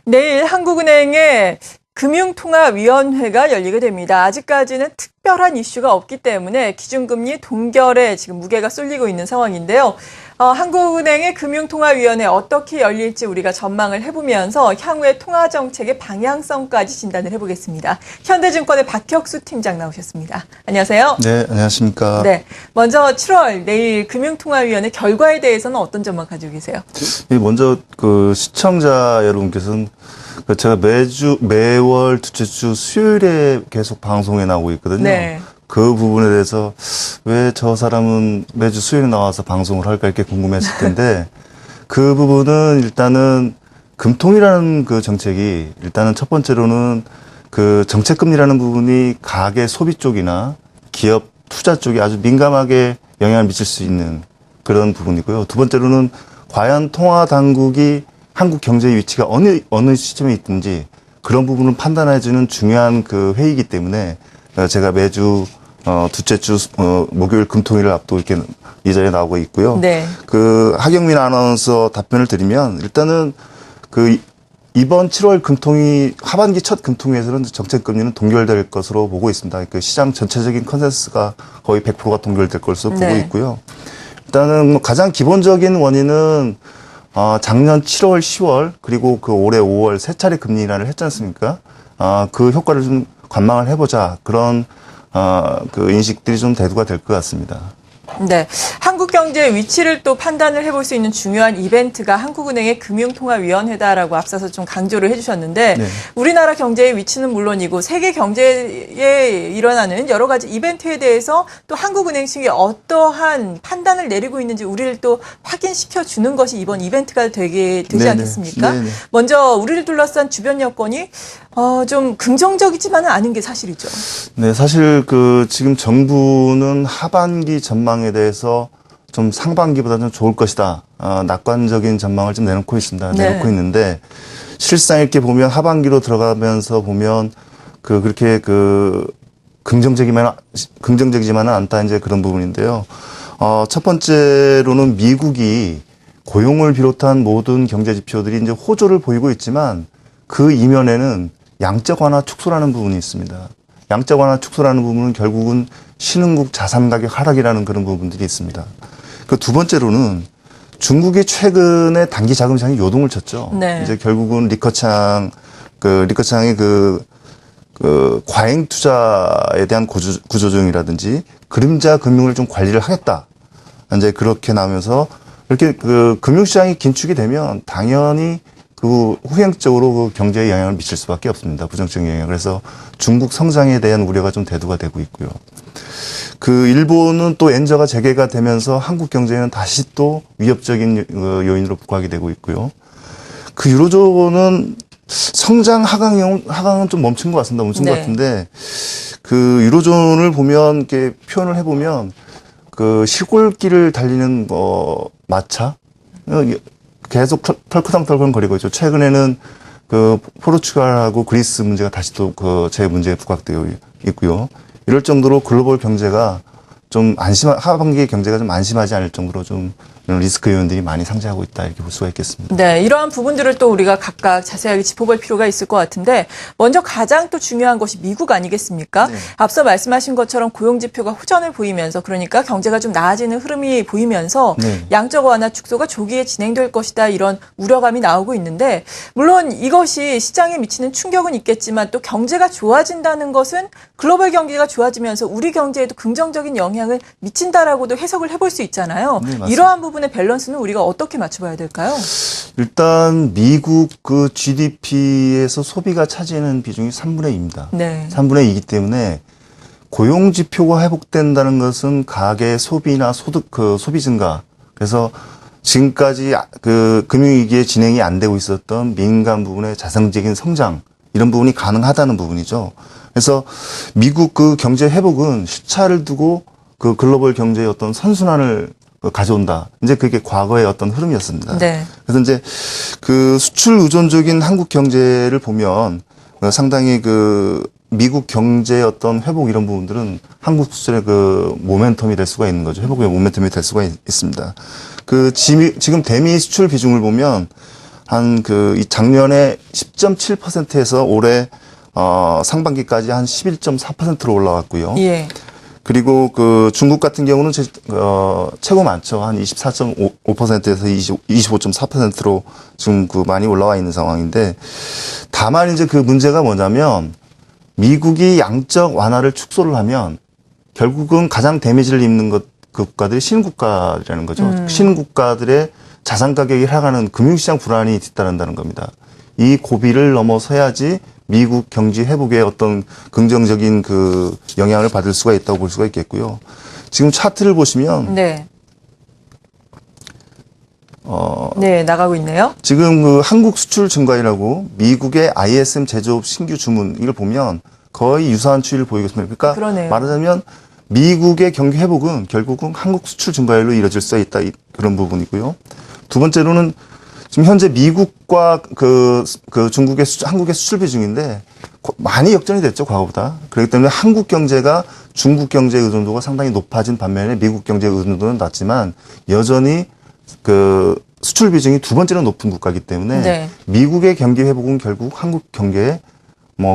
내일 한국은행의 금융통화위원회가 열리게 됩니다. 아직까지는 특별한 이슈가 없기 때문에 기준금리 동결에 지금 무게가 쏠리고 있는 상황인데요. 한국은행의 금융통화위원회 어떻게 열릴지 우리가 전망을 해보면서 향후의 통화정책의 방향성까지 진단을 해보겠습니다. 현대증권의 박혁수 팀장 나오셨습니다. 안녕하세요. 네, 안녕하십니까. 네, 먼저 7월 내일 금융통화위원회 결과에 대해서는 어떤 점만 가지고 계세요? 먼저 시청자 여러분께서는 제가 매월 둘째 주 수요일에 계속 방송에 나오고 있거든요. 네. 그 부분에 대해서 왜 저 사람은 매주 수요일에 나와서 방송을 할까 이렇게 궁금했을 텐데 그 부분은 일단은 금통이라는 그 정책이 일단은 첫 번째로는 그 정책금리라는 부분이 가계 소비 쪽이나 기업 투자 쪽에 아주 민감하게 영향을 미칠 수 있는 그런 부분이고요. 두 번째로는 과연 통화 당국이 한국 경제의 위치가 어느 시점에 있든지 그런 부분을 판단해주는 중요한 그 회의이기 때문에 제가 매주 둘째 주 목요일 금토일을 앞두고 이렇게 이 자리에 나오고 있고요. 네. 하경민 아나운서 답변을 드리면 일단은 이번 7월 금통위 하반기 첫 금통위에서는 정책금리는 동결될 것으로 보고 있습니다. 시장 전체적인 컨센서스가 거의 100%가 동결될 것으로 보고 있고요. 일단은 가장 기본적인 원인은 작년 7월, 10월 그리고 올해 5월 세 차례 금리 인하를 했지 않습니까? 그 효과를 좀 관망을 해보자 그런 인식들이 좀 대두가 될 것 같습니다. 네, 한국 경제의 위치를 또 판단을 해볼 수 있는 중요한 이벤트가 한국은행의 금융통화위원회다라고 앞서서 좀 강조를 해주셨는데 네. 우리나라 경제의 위치는 물론이고 세계 경제에 일어나는 여러 가지 이벤트에 대해서 또 한국은행 측이 어떠한 판단을 내리고 있는지 우리를 또 확인시켜 주는 것이 이번 이벤트가 되지 네네. 않겠습니까? 네네. 먼저 우리를 둘러싼 주변 여건이 좀 긍정적이지만은 않은 게 사실이죠. 네, 사실 지금 정부는 하반기 전망에 대해서 좀 상반기보다 좀 좋을 것이다. 낙관적인 전망을 좀 내놓고 있습니다. 네. 내놓고 있는데 실상 이렇게 보면 하반기로 들어가면서 보면 그렇게 긍정적이지만은 않다 이제 그런 부분인데요. 첫 번째로는 미국이 고용을 비롯한 모든 경제 지표들이 이제 호조를 보이고 있지만 그 이면에는 양적 완화 축소라는 부분이 있습니다. 양적 완화 축소라는 부분은 결국은 신흥국 자산 가격 하락이라는 그런 부분들이 있습니다. 두 번째로는 중국이 최근에 단기 자금 시장에 요동을 쳤죠. 네. 이제 결국은 리커창이 과잉 투자에 대한 구조조정이라든지 그림자 금융을 좀 관리를 하겠다. 이제 그렇게 나오면서 이렇게 금융시장이 긴축이 되면 당연히 후행적으로 경제에 영향을 미칠 수밖에 없습니다. 부정적인 영향. 그래서 중국 성장에 대한 우려가 좀 대두가 되고 있고요. 일본은 또 엔저가 재개가 되면서 한국 경제는 다시 또 위협적인 요인으로 부각이 되고 있고요. 유로존은 성장 하강은 좀 멈춘 것 같습니다. 멈춘 것 같은데 유로존을 보면 이렇게 표현을 해보면 시골길을 달리는 마차 계속 털컹털컹 거리고 있죠. 최근에는 포르투갈하고 그리스 문제가 다시 또 제 문제에 부각되어 있고요. 이럴 정도로 글로벌 경제가 하반기 경제가 좀 안심하지 않을 정도로 좀 이런 리스크 요인들이 많이 상재하고 있다 이렇게 볼 수가 있겠습니다. 네, 이러한 부분들을 또 우리가 각각 자세하게 짚어볼 필요가 있을 것 같은데 먼저 가장 또 중요한 것이 미국 아니겠습니까? 네. 앞서 말씀하신 것처럼 고용지표가 호전을 보이면서 그러니까 경제가 좀 나아지는 흐름이 보이면서 네. 양적 완화 축소가 조기에 진행될 것이다 이런 우려감이 나오고 있는데 물론 이것이 시장에 미치는 충격은 있겠지만 또 경제가 좋아진다는 것은 글로벌 경기가 좋아지면서 우리 경제에도 긍정적인 영향을 미친다라고도 해석을 해볼 수 있잖아요. 네, 맞습니다. 이러한 부분의 밸런스는 우리가 어떻게 맞춰봐야 될까요? 일단 미국 GDP에서 소비가 차지하는 비중이 3분의 2입니다. 네. 3분의 2이기 때문에 고용 지표가 회복된다는 것은 가계 소비나 소득 소비 증가. 그래서 지금까지 금융위기에 진행이 안 되고 있었던 민간 부분의 자생적인 성장 이런 부분이 가능하다는 부분이죠. 그래서 미국 경제 회복은 시차를 두고 글로벌 경제의 어떤 선순환을 가져온다. 이제 그게 과거의 어떤 흐름이었습니다. 네. 그래서 이제 수출 의존적인 한국 경제를 보면 상당히 미국 경제의 어떤 회복 이런 부분들은 한국 수출의 모멘텀이 될 수가 있는 거죠. 회복의 모멘텀이 될 수가 있습니다. 지금 대미 수출 비중을 보면 이 작년에 10.7%에서 올해 상반기까지 한 11.4%로 올라왔고요. 예. 그리고 중국 같은 경우는 최고 많죠. 한 24.5%에서 25.4%로 지금 많이 올라와 있는 상황인데, 다만 이제 그 문제가 뭐냐면 미국이 양적 완화를 축소를 하면 결국은 가장 데미지를 입는 그 국가들이 신흥국가라는 거죠. 신흥국가들의 자산 가격이 하락하는 금융시장 불안이 뒤따른다는 겁니다. 이 고비를 넘어서야지 미국 경제 회복에 어떤 긍정적인 영향을 받을 수가 있다고 볼 수가 있겠고요. 지금 차트를 보시면 네. 네, 나가고 있네요. 지금 한국 수출 증가율하고 미국의 ISM 제조업 신규 주문 이걸 보면 거의 유사한 추이를 보이고 있습니다. 그러니까 그러네요. 말하자면 미국의 경기 회복은 결국은 한국 수출 증가율로 이루어질 수 있다 그런 부분이고요. 두 번째로는 지금 현재 미국과 한국의 수출 비중인데 많이 역전이 됐죠, 과거보다. 그렇기 때문에 한국 경제가 중국 경제 의존도가 상당히 높아진 반면에 미국 경제 의존도는 낮지만 여전히 수출 비중이 두 번째로 높은 국가이기 때문에 네. 미국의 경기 회복은 결국 한국 경제에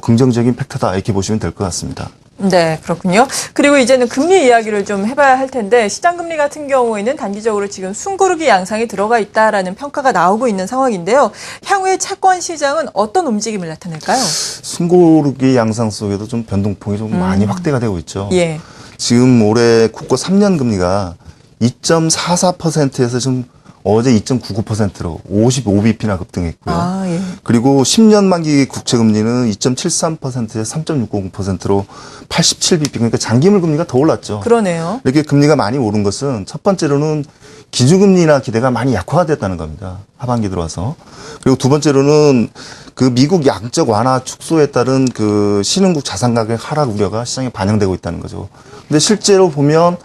긍정적인 팩터다 이렇게 보시면 될 것 같습니다. 네, 그렇군요. 그리고 이제는 금리 이야기를 좀 해봐야 할 텐데, 시장금리 같은 경우에는 단기적으로 지금 숨고르기 양상이 들어가 있다라는 평가가 나오고 있는 상황인데요. 향후에 채권 시장은 어떤 움직임을 나타낼까요? 숨고르기 양상 속에도 좀 변동폭이 좀 많이 확대가 되고 있죠. 예. 지금 올해 국고 3년 금리가 2.44%에서 지금 어제 2.99%로 55bp나 급등했고요. 아, 예. 그리고 10년 만기 국채 금리는 2.73%에서 3.60%로 87bp, 그러니까 장기물 금리가 더 올랐죠. 그러네요. 이렇게 금리가 많이 오른 것은 첫 번째로는 기준금리나 기대가 많이 약화됐다는 겁니다. 하반기 들어와서. 그리고 두 번째로는 미국 양적 완화 축소에 따른 신흥국 자산 가격 하락 우려가 시장에 반영되고 있다는 거죠. 근데 실제로 보면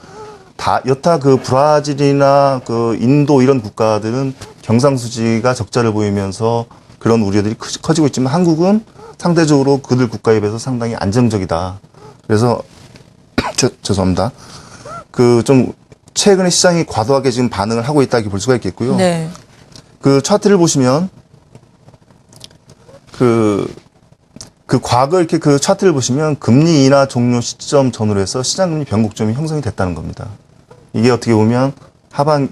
여타 브라질이나 인도 이런 국가들은 경상수지가 적자를 보이면서 그런 우려들이 커지고 있지만 한국은 상대적으로 그들 국가에 비해서 상당히 안정적이다. 그래서 죄송합니다. 좀 최근에 시장이 과도하게 지금 반응을 하고 있다 이렇게 볼 수가 있겠고요. 네. 차트를 보시면 과거 이렇게 차트를 보시면 금리 인하 종료 시점 전후로 해서 시장금리 변곡점이 형성이 됐다는 겁니다. 이게 어떻게 보면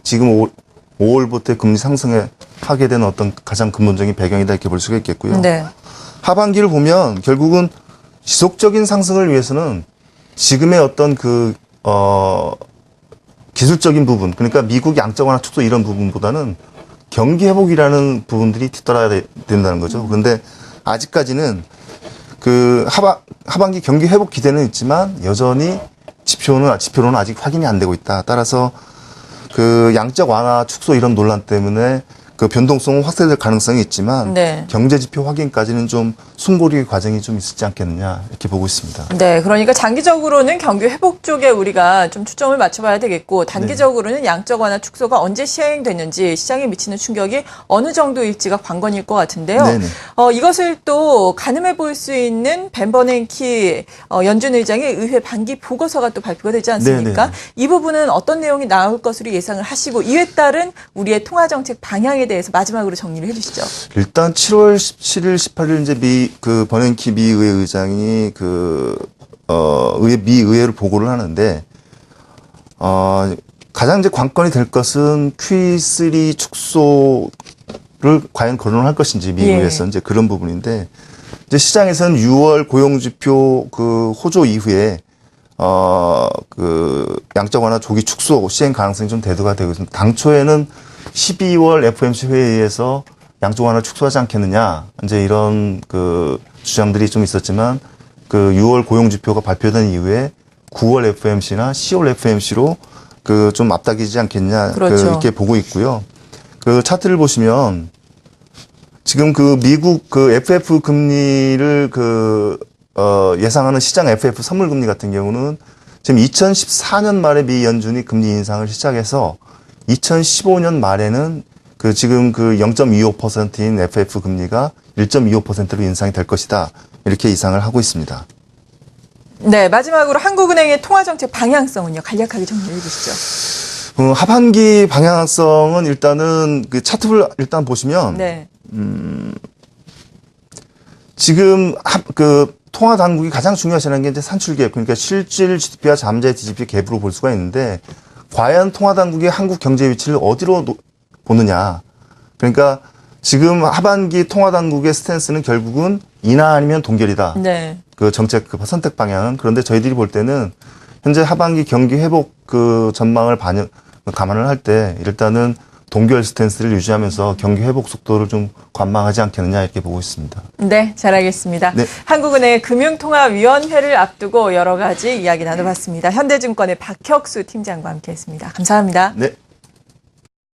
지금 5월부터 금리 상승에 하게 된 어떤 가장 근본적인 배경이다 이렇게 볼 수가 있겠고요. 네. 하반기를 보면 결국은 지속적인 상승을 위해서는 지금의 어떤 기술적인 부분, 그러니까 미국 양적 완화 축소 이런 부분보다는 경기 회복이라는 부분들이 뒤따라야 된다는 거죠. 그런데 아직까지는 하반기 경기 회복 기대는 있지만 여전히 지표로는 아직 확인이 안 되고 있다. 따라서 양적 완화 축소 이런 논란 때문에 변동성은 확대될 가능성이 있지만 네. 경제 지표 확인까지는 좀 숨고르기 과정이 좀 있지 않겠느냐 이렇게 보고 있습니다. 네, 그러니까 장기적으로는 경기 회복 쪽에 우리가 좀 초점을 맞춰봐야 되겠고, 단기적으로는 양적 완화 축소가 언제 시행되는지, 시장에 미치는 충격이 어느 정도일지가 관건일 것 같은데요. 네네. 이것을 또 가늠해 볼 수 있는 벤 버냉키 연준 의장의 의회 반기 보고서가 또 발표가 되지 않습니까? 네네. 이 부분은 어떤 내용이 나올 것으로 예상을 하시고, 이에 따른 우리의 통화정책 방향에 대해서 마지막으로 정리를 해주시죠. 일단 7월 17일, 18일 이제 버냉키 미 의회 의장이 미 의회를 보고를 하는데 가장 이제 관건이 될 것은 Q3 축소를 과연 거론할 것인지 미 의회에서 이제 그런 부분인데, 이제 시장에서는 6월 고용지표 호조 이후에 양적 완화 조기 축소 시행 가능성이 좀 대두가 되고 있습니다. 당초에는 12월 FOMC 회의에서 양적 완화 축소하지 않겠느냐, 이제 이런 주장들이 좀 있었지만 6월 고용 지표가 발표된 이후에 9월 FOMC나 10월 FOMC로 좀 앞당기지 않겠냐, 그렇죠. 이렇게 보고 있고요. 차트를 보시면 지금 미국 FF 금리를 예상하는 시장 FF 선물 금리 같은 경우는 지금 2014년 말에 미 연준이 금리 인상을 시작해서 2015년 말에는 지금 0.25%인 FF 금리가 1.25%로 인상이 될 것이다. 이렇게 예상을 하고 있습니다. 네, 마지막으로 한국은행의 통화정책 방향성은요, 간략하게 정리해 주시죠. 하반기 방향성은 일단은 차트를 일단 보시면 네. 지금 통화 당국이 가장 중요하시는 게 이제 산출 갭, 그러니까 실질 GDP와 잠재 GDP 갭으로 볼 수가 있는데, 과연 통화 당국이 한국 경제 위치를 어디로 보느냐. 그러니까 지금 하반기 통화 당국의 스탠스는 결국은 인하 아니면 동결이다. 네. 그 정책 선택 방향은. 그런데 저희들이 볼 때는 현재 하반기 경기 회복 전망을 감안을 할 때 일단은 동결 스탠스를 유지하면서 경기 회복 속도를 좀 관망하지 않겠느냐 이렇게 보고 있습니다. 네, 잘 알겠습니다. 네. 한국은행 금융통화위원회를 앞두고 여러 가지 이야기 나눠봤습니다. 현대증권의 박혁수 팀장과 함께했습니다. 감사합니다. 네.